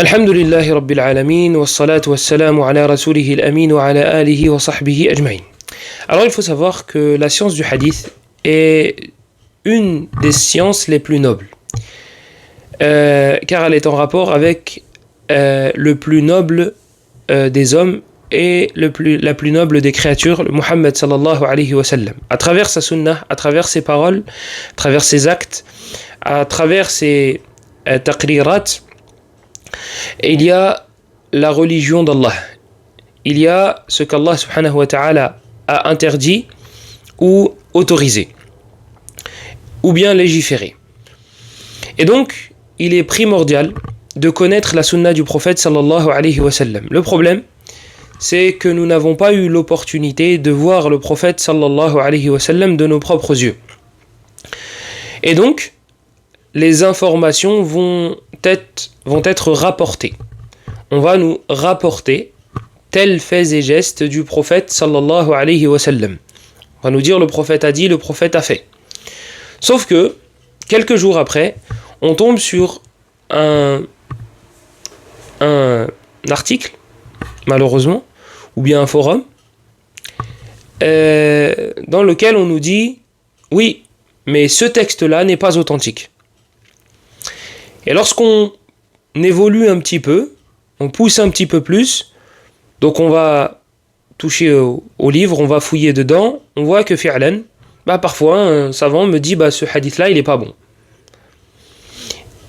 Alhamdulillahi Rabbil Alamin, wa salatu wa salamu ala rasulihi al-amin wa ala alihi wa sahbihi ajma'in. Alors il faut savoir que la science du hadith est une des sciences les plus nobles, car elle est en rapport avec le plus noble des hommes et la plus noble des créatures, le Muhammad sallallahu alayhi wa sallam. À travers sa sunnah, à travers ses paroles, à travers ses actes, à travers ses taqrirat, il y a la religion d'Allah. Il y a ce qu'Allah subhanahu wa ta'ala a interdit ou autorisé, ou bien légiféré. Et donc, il est primordial de connaître la sunna du prophète sallallahu alayhi wa sallam. Le problème, c'est que nous n'avons pas eu l'opportunité de voir le prophète sallallahu alayhi wa sallam de nos propres yeux. Et donc, les informations vont être rapportées. On va nous rapporter tels faits et gestes du prophète sallallahu alayhi wa sallam. On va nous dire le prophète a dit, le prophète a fait. Sauf que, quelques jours après, on tombe sur un article, malheureusement, ou bien un forum, dans lequel on nous dit « Oui, mais ce texte-là n'est pas authentique ». Et lorsqu'on évolue un petit peu, on pousse un petit peu plus, donc on va toucher au livre, on va fouiller dedans, on voit que fi'lan, parfois un savant me dit ce hadith-là, il n'est pas bon.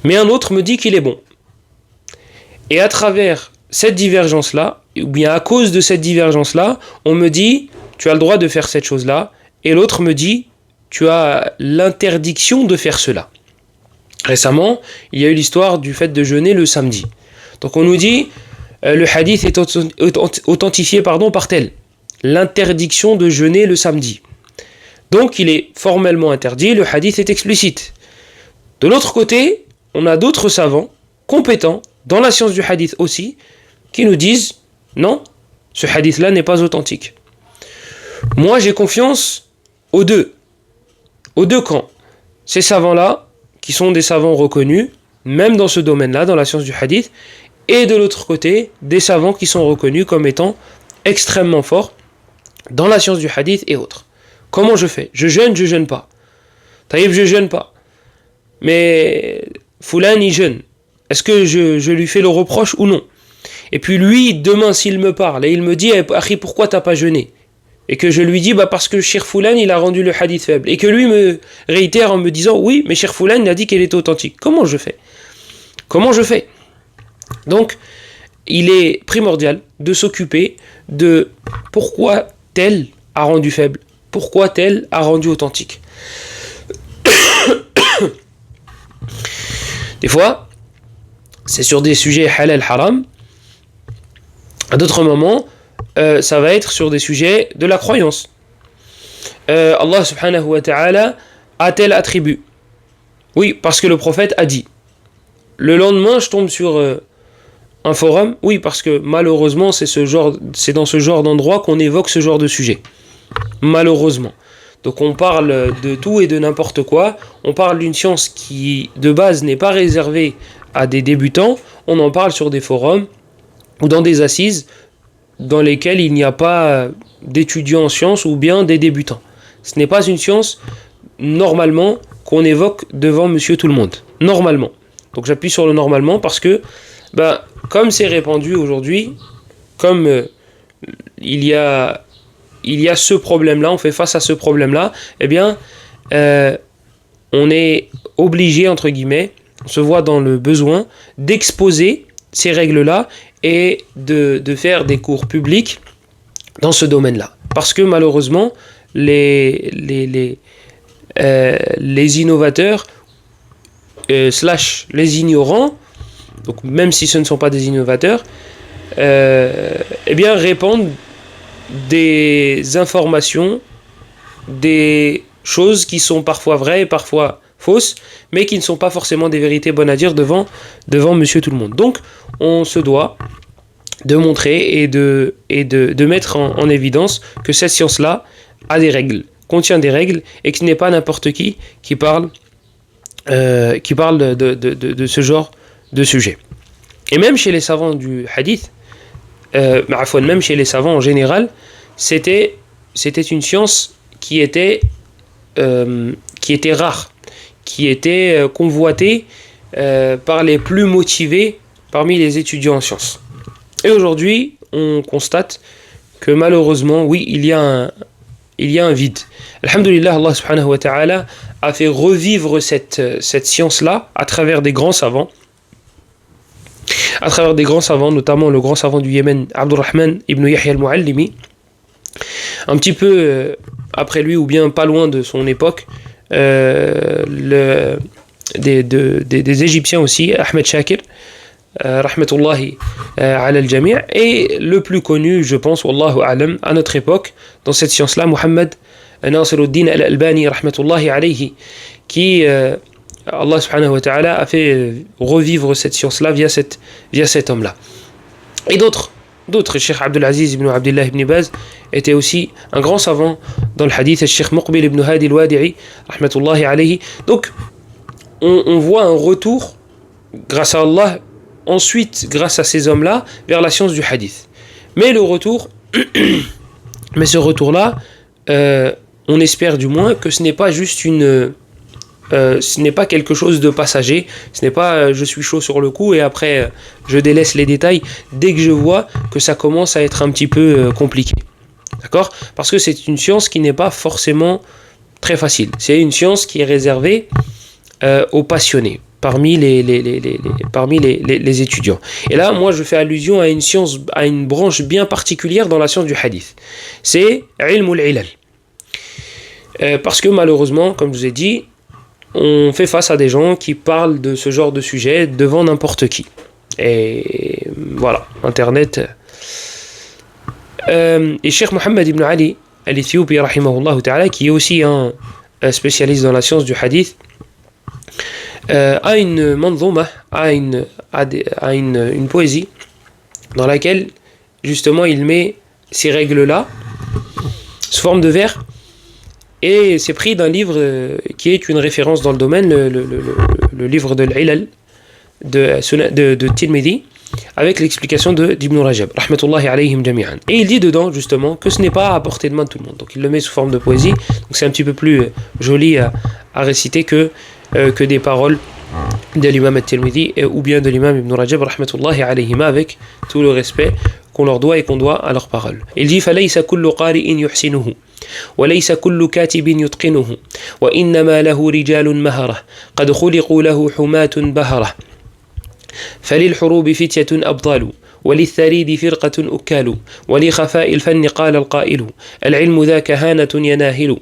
Mais un autre me dit qu'il est bon. Et à travers cette divergence-là, ou bien à cause de cette divergence-là, on me dit, tu as le droit de faire cette chose-là, et l'autre me dit, tu as l'interdiction de faire cela. Récemment, il y a eu l'histoire du fait de jeûner le samedi. Donc on nous dit, le hadith est authentifié par tel. L'interdiction de jeûner le samedi. Donc il est formellement interdit, le hadith est explicite. De l'autre côté, on a d'autres savants, compétents, dans la science du hadith aussi, qui nous disent, non, ce hadith-là n'est pas authentique. Moi j'ai confiance aux deux camps. Ces savants-là, qui sont des savants reconnus, même dans ce domaine-là, dans la science du hadith, et de l'autre côté, des savants qui sont reconnus comme étant extrêmement forts dans la science du hadith et autres. Comment je fais ? Je jeûne pas. Taïb, je jeûne pas. Mais Foulan, il jeûne. Est-ce que je lui fais le reproche ou non ? Et puis lui, demain, s'il me parle et il me dit « Akhi, pourquoi t'as pas jeûné ?» Et que je lui dis parce que Cheikh Foulan il a rendu le hadith faible. Et que lui me réitère en me disant oui, mais Cheikh Foulan il a dit qu'elle est authentique. Comment je fais ? Donc, il est primordial de s'occuper de pourquoi tel a rendu faible, pourquoi tel a rendu authentique. Des fois, c'est sur des sujets halal haram. À d'autres moments, ça va être sur des sujets de la croyance. Allah subhanahu wa ta'ala a tel attribut. Oui, parce que le prophète a dit. Le lendemain, je tombe sur un forum. Oui, parce que malheureusement, c'est dans ce genre d'endroit qu'on évoque ce genre de sujet. Malheureusement. Donc on parle de tout et de n'importe quoi. On parle d'une science qui, de base, n'est pas réservée à des débutants. On en parle sur des forums ou dans des assises dans lesquels il n'y a pas d'étudiants en sciences ou bien des débutants. Ce n'est pas une science, normalement, qu'on évoque devant monsieur tout le monde. Normalement. Donc j'appuie sur le normalement parce que, comme c'est répandu aujourd'hui, comme il y a ce problème-là, on fait face à ce problème-là, on est obligé, entre guillemets, on se voit dans le besoin d'exposer ces règles-là et de faire des cours publics dans ce domaine-là. Parce que malheureusement, les innovateurs / les ignorants, donc même si ce ne sont pas des innovateurs, répandent des informations, des choses qui sont parfois vraies et parfois fausses, mais qui ne sont pas forcément des vérités bonnes à dire devant monsieur tout le monde. Donc, on se doit de montrer et de mettre en évidence que cette science-là a des règles, contient des règles, et que ce n'est pas n'importe qui parle de ce genre de sujet. Et même chez les savants du hadith, même chez les savants en général, c'était une science qui était rare, qui était convoitée par les plus motivés parmi les étudiants en sciences. Et aujourd'hui, on constate que malheureusement, oui, il y a un vide. Alhamdulillah, Allah subhanahu wa ta'ala a fait revivre cette science-là à travers des grands savants. À travers des grands savants, notamment le grand savant du Yémen, Abdurrahman ibn Yahya al-Muallimi. Un petit peu après lui, ou bien pas loin de son époque, des Égyptiens aussi, Ahmed Shakir, rahmatullahi ala al-jami', et le plus connu, je pense, wallahu a'lam, à notre époque, dans cette science-là, Muhammad Nasiruddin al-Albani, rahmatullahi alayhi, qui, Allah subhanahu wa ta'ala, a fait revivre cette science-là via cet homme-là. Et d'autres, Cheikh Abdelaziz ibn Abdullah ibn Baz était aussi un grand savant dans le hadith, Cheikh Muqbil ibn Hadi al-Wadi'i, rahmatullahi alayhi. Donc, on voit un retour, grâce à Allah, ensuite, grâce à ces hommes-là, vers la science du hadith. Mais ce retour-là, on espère du moins que ce n'est pas juste ce n'est pas quelque chose de passager, ce n'est pas je suis chaud sur le coup et après je délaisse les détails dès que je vois que ça commence à être un petit peu compliqué. D'accord ? Parce que c'est une science qui n'est pas forcément très facile. C'est une science qui est réservée aux passionnés parmi les étudiants. Et là, moi, je fais allusion à une science, à une branche bien particulière dans la science du hadith. C'est ilm al-ilal. Parce que malheureusement, comme je vous ai dit, on fait face à des gens qui parlent de ce genre de sujet devant n'importe qui. Et voilà, Internet. Et Cheikh Mohammed ibn Ali al-Ethiopi, rahimahullah ta'ala, qui est aussi un spécialiste dans la science du hadith, a une manzouma, a une poésie dans laquelle justement il met ces règles-là sous forme de vers. Et c'est pris d'un livre qui est une référence dans le domaine, le livre de l'Ilal de Tirmidhi, avec l'explication d'Ibn Rajab, rahmatullahi alayhim jami'an. Et il dit dedans justement que ce n'est pas à portée de main de tout le monde. Donc il le met sous forme de poésie, donc c'est un petit peu plus joli à réciter que des paroles de l'imam al-Tirmidhi ou bien de l'imam Ibn Rajab, rahmatullahi alayhima, avec tout le respect qu'on leur doit et qu'on doit à leurs paroles. Il dit فَلَيْسَ كُلُّ قَارِئٍ يُحْسِنُهُ وليس كل كاتب يتقنه وإنما له رجال مهرة قد خلقوا له حماة بهرة فللحروب فتية أبطال وللثريد فرقة أكال ولخفاء الفن قال القائل العلم ذا كهانة يناهل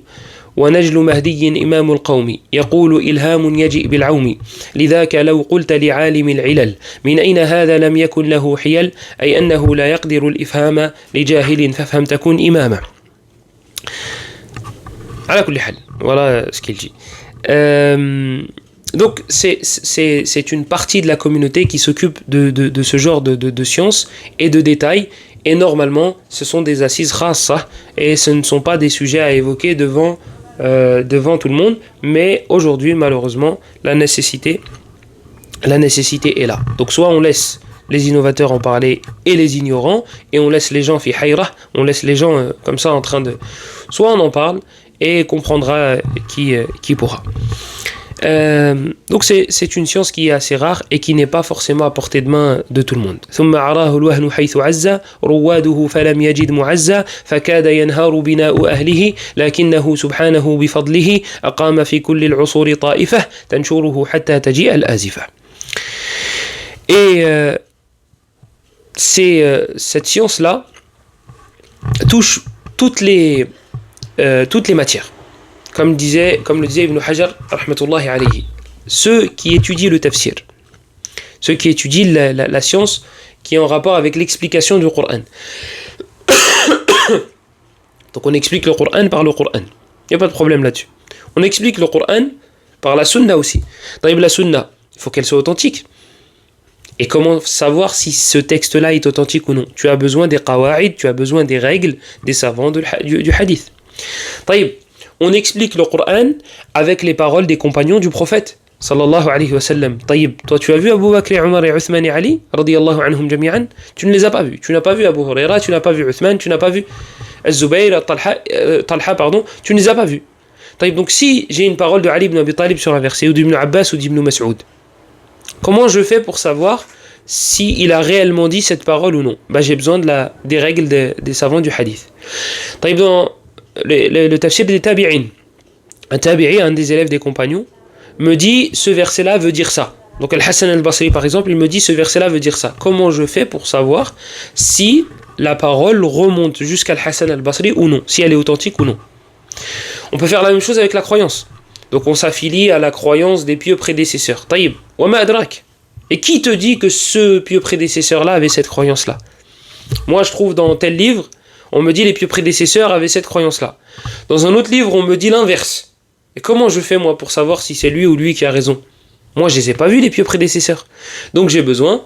ونجل مهدي إمام القوم يقول إلهام يجيء بالعوم لذاك لو قلت لعالم العلل من أين هذا لم يكن له حيل أي أنه لا يقدر الإفهام لجاهل فافهم تكون إماما. على كل حال, voilà ce qu'il dit. Donc c'est une partie de la communauté qui s'occupe de ce genre de sciences et de détails, et normalement ce sont des assises khassa et ce ne sont pas des sujets à évoquer devant tout le monde, mais aujourd'hui malheureusement la nécessité est là. Donc soit on laisse les innovateurs en parler et les ignorants, et on laisse les gens fi hayra, on laisse les gens comme ça en train de... Soit on en parle et comprendra qui pourra. Donc c'est une science qui est assez rare et qui n'est pas forcément à portée de main de tout le monde. ثم عراه الوهن حيث عز رواده فلم يجد معزا فكاد ينهار بناء أهله لكنه سبحانه بفضله أقام في كل العصور طائفة تنشره حتى تجيء الآزفة. Et cette science-là touche toutes les matières. Comme le disait Ibn Hajar, rahmatullahi alayhi, ceux qui étudient le tafsir, ceux qui étudient la science qui est en rapport avec l'explication du Coran. Donc on explique le Coran par le Coran. Il n'y a pas de problème là-dessus. On explique le Coran par la sunna aussi. Dans la sunna, il faut qu'elle soit authentique. Et comment savoir si ce texte-là est authentique ou non? Tu as besoin des qawa'id, tu as besoin des règles des savants du hadith. On explique le Coran avec les paroles des compagnons du prophète sallallahu alayhi wa sallam. Taïb, toi tu as vu Abu Bakr et Omar et Uthman et Ali, radiyallahu anhum jami'an, tu ne les as pas vus. Tu n'as pas vu Abu Huraira, tu n'as pas vu Uthman, tu n'as pas vu Az-Zubayr, Talha, pardon, tu ne les as pas vus. Taïb, donc si j'ai une parole de Ali ibn Abi Talib sur un verset, ou d'Ibn Abbas ou d'Ibn Mas'ud, comment je fais pour savoir si il a réellement dit cette parole ou non? J'ai besoin des règles des savants du hadith. Taïb, dans le tafsir des tabi'in, un tabi'i, un des élèves des compagnons, me dit ce verset-là veut dire ça. Donc Al-Hassan al-Basri par exemple, il me dit ce verset-là veut dire ça. Comment je fais pour savoir si la parole remonte jusqu'à Al-Hassan al-Basri ou non, si elle est authentique ou non? On peut faire la même chose avec la croyance. Donc on s'affilie à la croyance des pieux prédécesseurs. Taïb, wa ma adrak. Et qui te dit que ce pieux prédécesseur-là avait cette croyance-là? Moi je trouve dans tel livre, on me dit les pieux prédécesseurs avaient cette croyance-là. Dans un autre livre, on me dit l'inverse. Et comment je fais moi pour savoir si c'est lui ou lui qui a raison? Moi je les ai pas vus les pieux prédécesseurs. Donc j'ai besoin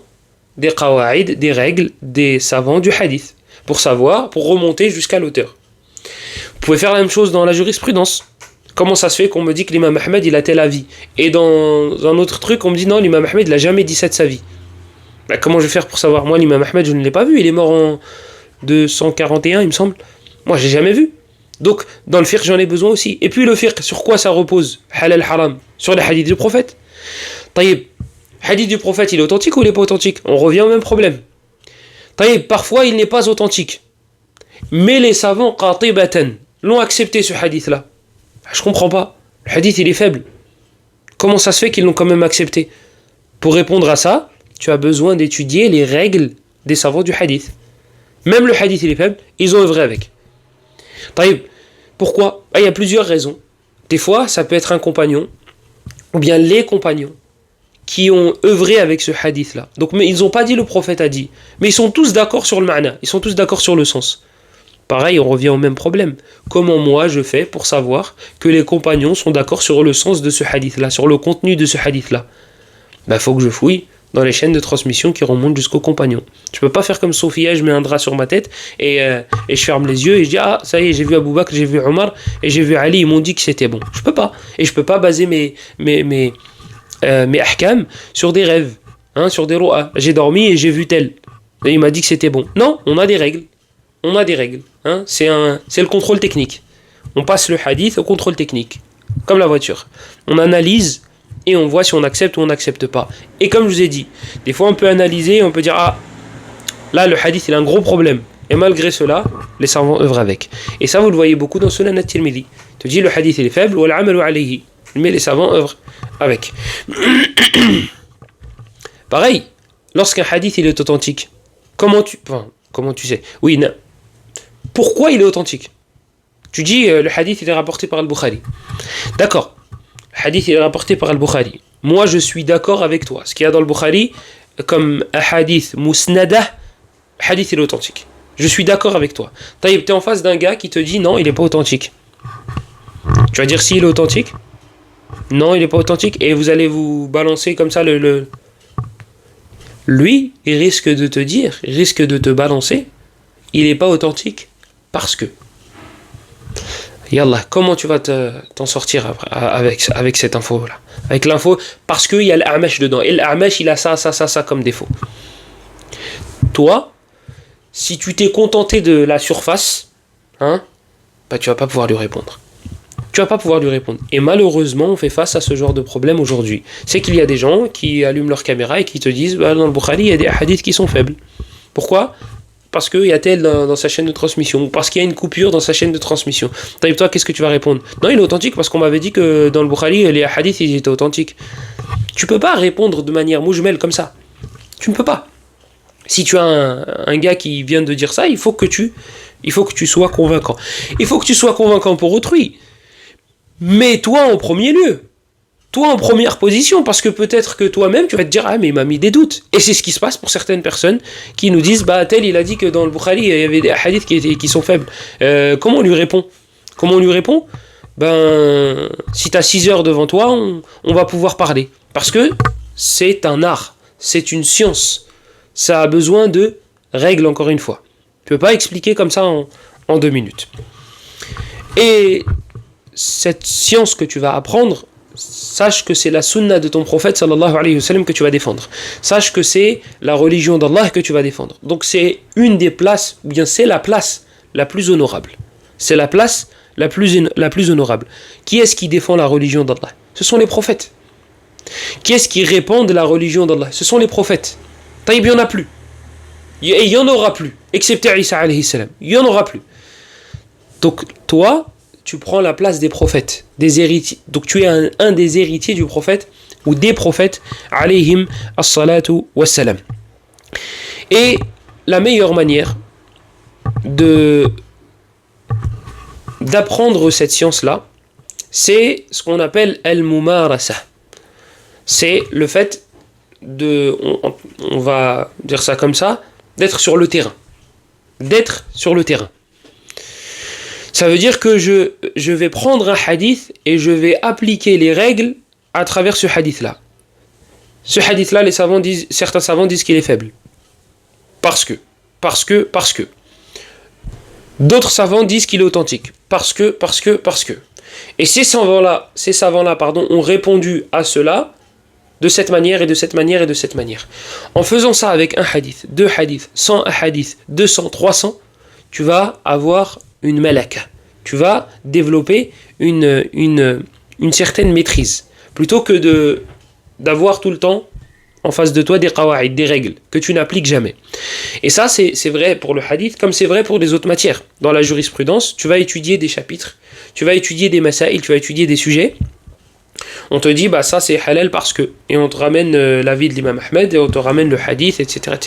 des qawaïd, des règles, des savants du hadith, pour savoir, pour remonter jusqu'à l'auteur. Vous pouvez faire la même chose dans la jurisprudence. Comment ça se fait qu'on me dit que l'imam Ahmed il a tel avis? Et dans un autre truc, on me dit non, l'imam Ahmed il a jamais dit ça de sa vie. Comment je vais faire pour savoir? Moi l'imam Ahmed je ne l'ai pas vu, il est mort en 241 il me semble. Moi je l'ai jamais vu. Donc, dans le fiqh, j'en ai besoin aussi. Et puis le fiqh, sur quoi ça repose? Halal, haram. Sur les hadiths du prophète. Taïb, hadith du prophète, il est authentique ou il n'est pas authentique? On revient au même problème. Taïb, parfois il n'est pas authentique. Mais les savants, qatibatan, l'ont accepté ce hadith-là. Je comprends pas. Le hadith, il est faible. Comment ça se fait qu'ils l'ont quand même accepté? Pour répondre à ça, tu as besoin d'étudier les règles des savants du hadith. Même le hadith, il est faible, ils ont œuvré avec. Taïb, pourquoi? Il y a plusieurs raisons. Des fois, ça peut être un compagnon, ou bien les compagnons, qui ont œuvré avec ce hadith-là. Donc, mais ils n'ont pas dit le prophète a dit. Mais ils sont tous d'accord sur le ma'na, ils sont tous d'accord sur le sens. Pareil, on revient au même problème. Comment moi je fais pour savoir que les compagnons sont d'accord sur le sens de ce hadith-là, sur le contenu de ce hadith-là? Faut que je fouille dans les chaînes de transmission qui remontent jusqu'aux compagnons. Je peux pas faire comme Sophia, je mets un drap sur ma tête et je ferme les yeux et je dis ah ça y est, j'ai vu Abu Bakr, j'ai vu Omar et j'ai vu Ali, ils m'ont dit que c'était bon. Je peux pas. Et je peux pas baser mes ahkam sur des rêves, sur des ro'a. J'ai dormi et j'ai vu tel. Et il m'a dit que c'était bon. Non, on a des règles. On a des règles. C'est le contrôle technique. On passe le hadith au contrôle technique. Comme la voiture. On analyse et on voit si on accepte ou on n'accepte pas. Et comme je vous ai dit, des fois on peut analyser et on peut dire ah, là le hadith il a un gros problème. Et malgré cela, les savants œuvrent avec. Et ça vous le voyez beaucoup dans Sunan at-Tirmidhi. Tu dis le hadith il est faible, ou al-amalu alayhi. Mais les savants œuvrent avec. Pareil, lorsqu'un hadith il est authentique, comment tu sais? Oui, non. Pourquoi il est authentique? Tu dis le hadith il est rapporté par al-Bukhari. D'accord. Le hadith il est rapporté par al-Bukhari. Moi je suis d'accord avec toi. Ce qu'il y a dans le Bukhari comme un hadith musnada, le hadith il est authentique. Je suis d'accord avec toi. Taïb, t'es en face d'un gars qui te dit non, il n'est pas authentique. Tu vas dire si il est authentique? Non, il n'est pas authentique. Et vous allez vous balancer comme ça Lui, il risque de te dire, il risque de te balancer, il n'est pas authentique parce que. Yallah, comment tu vas t'en sortir avec cette info-là? Avec l'info, parce qu'il y a l'A'mash dedans. Et l'A'mash, il a ça comme défaut. Toi, si tu t'es contenté de la surface, tu vas pas pouvoir lui répondre. Tu vas pas pouvoir lui répondre. Et malheureusement, on fait face à ce genre de problème aujourd'hui. C'est qu'il y a des gens qui allument leur caméra et qui te disent dans le Bukhari, il y a des hadiths qui sont faibles. Pourquoi? Parce qu'il y a tel dans sa chaîne de transmission, ou parce qu'il y a une coupure dans sa chaîne de transmission. Toi, qu'est-ce que tu vas répondre? Non, il est authentique parce qu'on m'avait dit que dans le Bukhari, les hadiths, ils étaient authentiques. Tu peux pas répondre de manière moujmel comme ça. Tu ne peux pas. Si tu as un gars qui vient de dire ça, il faut que tu sois convaincant. Il faut que tu sois convaincant pour autrui. Mais toi en premier lieu. Toi en première position, parce que peut-être que toi-même tu vas te dire ah mais il m'a mis des doutes. Et c'est ce qui se passe pour certaines personnes qui nous disent tel il a dit que dans le Bukhari il y avait des hadiths qui sont faibles. Comment on lui répond? Si tu as 6 heures devant toi, on va pouvoir parler. Parce que c'est un art, c'est une science. Ça a besoin de règles encore une fois. Tu peux pas expliquer comme ça en 2 minutes. Et cette science que tu vas apprendre, sache que c'est la sunna de ton prophète sallallahu alayhi wa sallam que tu vas défendre. Sache que c'est la religion d'Allah que tu vas défendre. Donc c'est une des places, ou bien c'est la place la plus honorable. C'est la place la plus honorable. Qui est-ce qui défend la religion d'Allah? Ce sont les prophètes. Qui est-ce qui répand de la religion d'Allah? Ce sont les prophètes. Taïb, il n'y en a plus. Et il n'y en aura plus. Excepté Isa alayhi salam. Il n'y en aura plus. Donc toi, tu prends la place des prophètes, des héritiers. Donc tu es un des héritiers du prophète ou des prophètes alayhim as-salatu was-salam. Et la meilleure manière d'apprendre cette science-là, c'est ce qu'on appelle al-mumarasa. C'est le fait on va dire ça comme ça, d'être sur le terrain. D'être sur le terrain. Ça veut dire que je vais prendre un hadith et je vais appliquer les règles à travers ce hadith-là. Ce hadith-là, certains savants disent qu'il est faible. Parce que. D'autres savants disent qu'il est authentique. Parce que. Et ces savants-là, ont répondu à cela de cette manière et de cette manière et de cette manière. En faisant ça avec un hadith, 2 hadiths, 100 hadiths, 200, 300, tu vas avoir une malaka. Tu vas développer une certaine maîtrise. Plutôt que d'avoir tout le temps en face de toi des qawa'id, des règles que tu n'appliques jamais. Et ça, c'est vrai pour le hadith comme c'est vrai pour les autres matières. Dans la jurisprudence, tu vas étudier des chapitres, tu vas étudier des masaïl, tu vas étudier des sujets. On te dit, ça c'est halal parce que. Et on te ramène l'avis de l'imam Ahmed, et on te ramène le hadith, etc.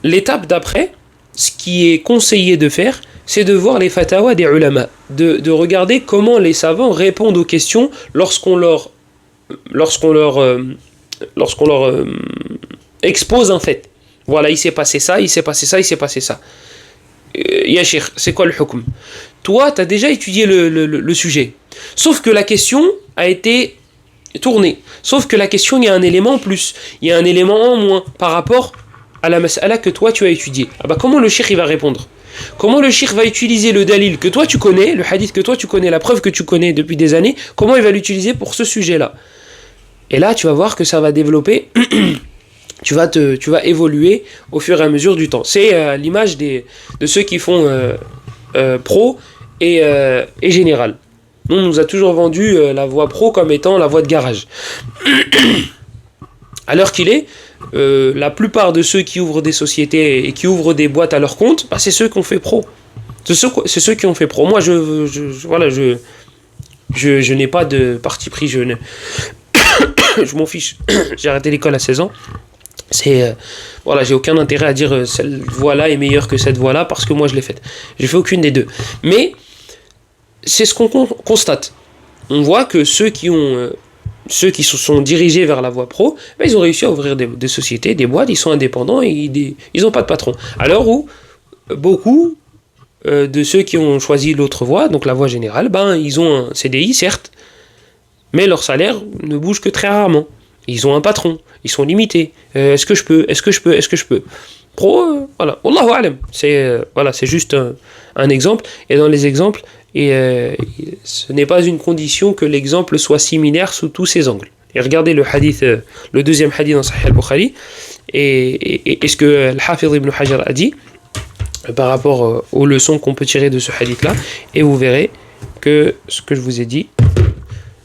L'étape d'après, ce qui est conseillé de faire, c'est de voir les fatawas des ulama, de regarder comment les savants répondent aux questions lorsqu'on leur expose un fait. Voilà, il s'est passé ça, il s'est passé ça, il s'est passé ça. Yachir, c'est quoi le hukm? Toi, tu as déjà étudié le sujet. Sauf que la question a été tournée. Sauf que la question, il y a un élément en plus. Il y a un élément en moins par rapport à la mas'ala que toi, tu as étudié. Comment le cheikh il va répondre? Comment le cheikh va utiliser le dalil que toi, tu connais, le hadith que toi, tu connais, la preuve que tu connais depuis des années, comment il va l'utiliser pour ce sujet-là? Et là, tu vas voir que ça va développer... tu vas évoluer au fur et à mesure du temps. C'est l'image de ceux qui font pro et général. Nous, on nous a toujours vendu la voie pro comme étant la voie de garage. À l'heure qu'il est, la plupart de ceux qui ouvrent des sociétés et qui ouvrent des boîtes à leur compte, c'est ceux qui ont fait pro. C'est ceux qui ont fait pro. Moi, je n'ai pas de parti pris. Je m'en fiche. J'ai arrêté l'école à 16 ans. J'ai aucun intérêt à dire cette voie-là est meilleure que cette voie-là parce que moi je l'ai faite. J'ai fait aucune des deux. Mais c'est ce qu'on constate. On voit que ceux qui se sont dirigés vers la voie pro, ils ont réussi à ouvrir des sociétés, des boîtes, ils sont indépendants et ils n'ont pas de patron. À l'heure où beaucoup de ceux qui ont choisi l'autre voie, donc la voie générale, ils ont un CDI certes, mais leur salaire ne bouge que très rarement. Ils ont un patron, ils sont limités. Est-ce que je peux? Pro, voilà. Wallahu a'lam. C'est juste un exemple. Et dans les exemples, ce n'est pas une condition que l'exemple soit similaire sous tous ses angles. Et regardez le hadith, le deuxième hadith dans Sahih al-Bukhari, et ce que Al-Hafiz ibn Hajar a dit par rapport aux leçons qu'on peut tirer de ce hadith-là, et vous verrez que ce que je vous ai dit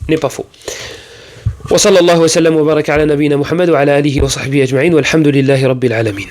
n'est pas faux. وصلى الله وسلم وبارك على نبينا محمد وعلى آله وصحبه أجمعين والحمد لله رب العالمين.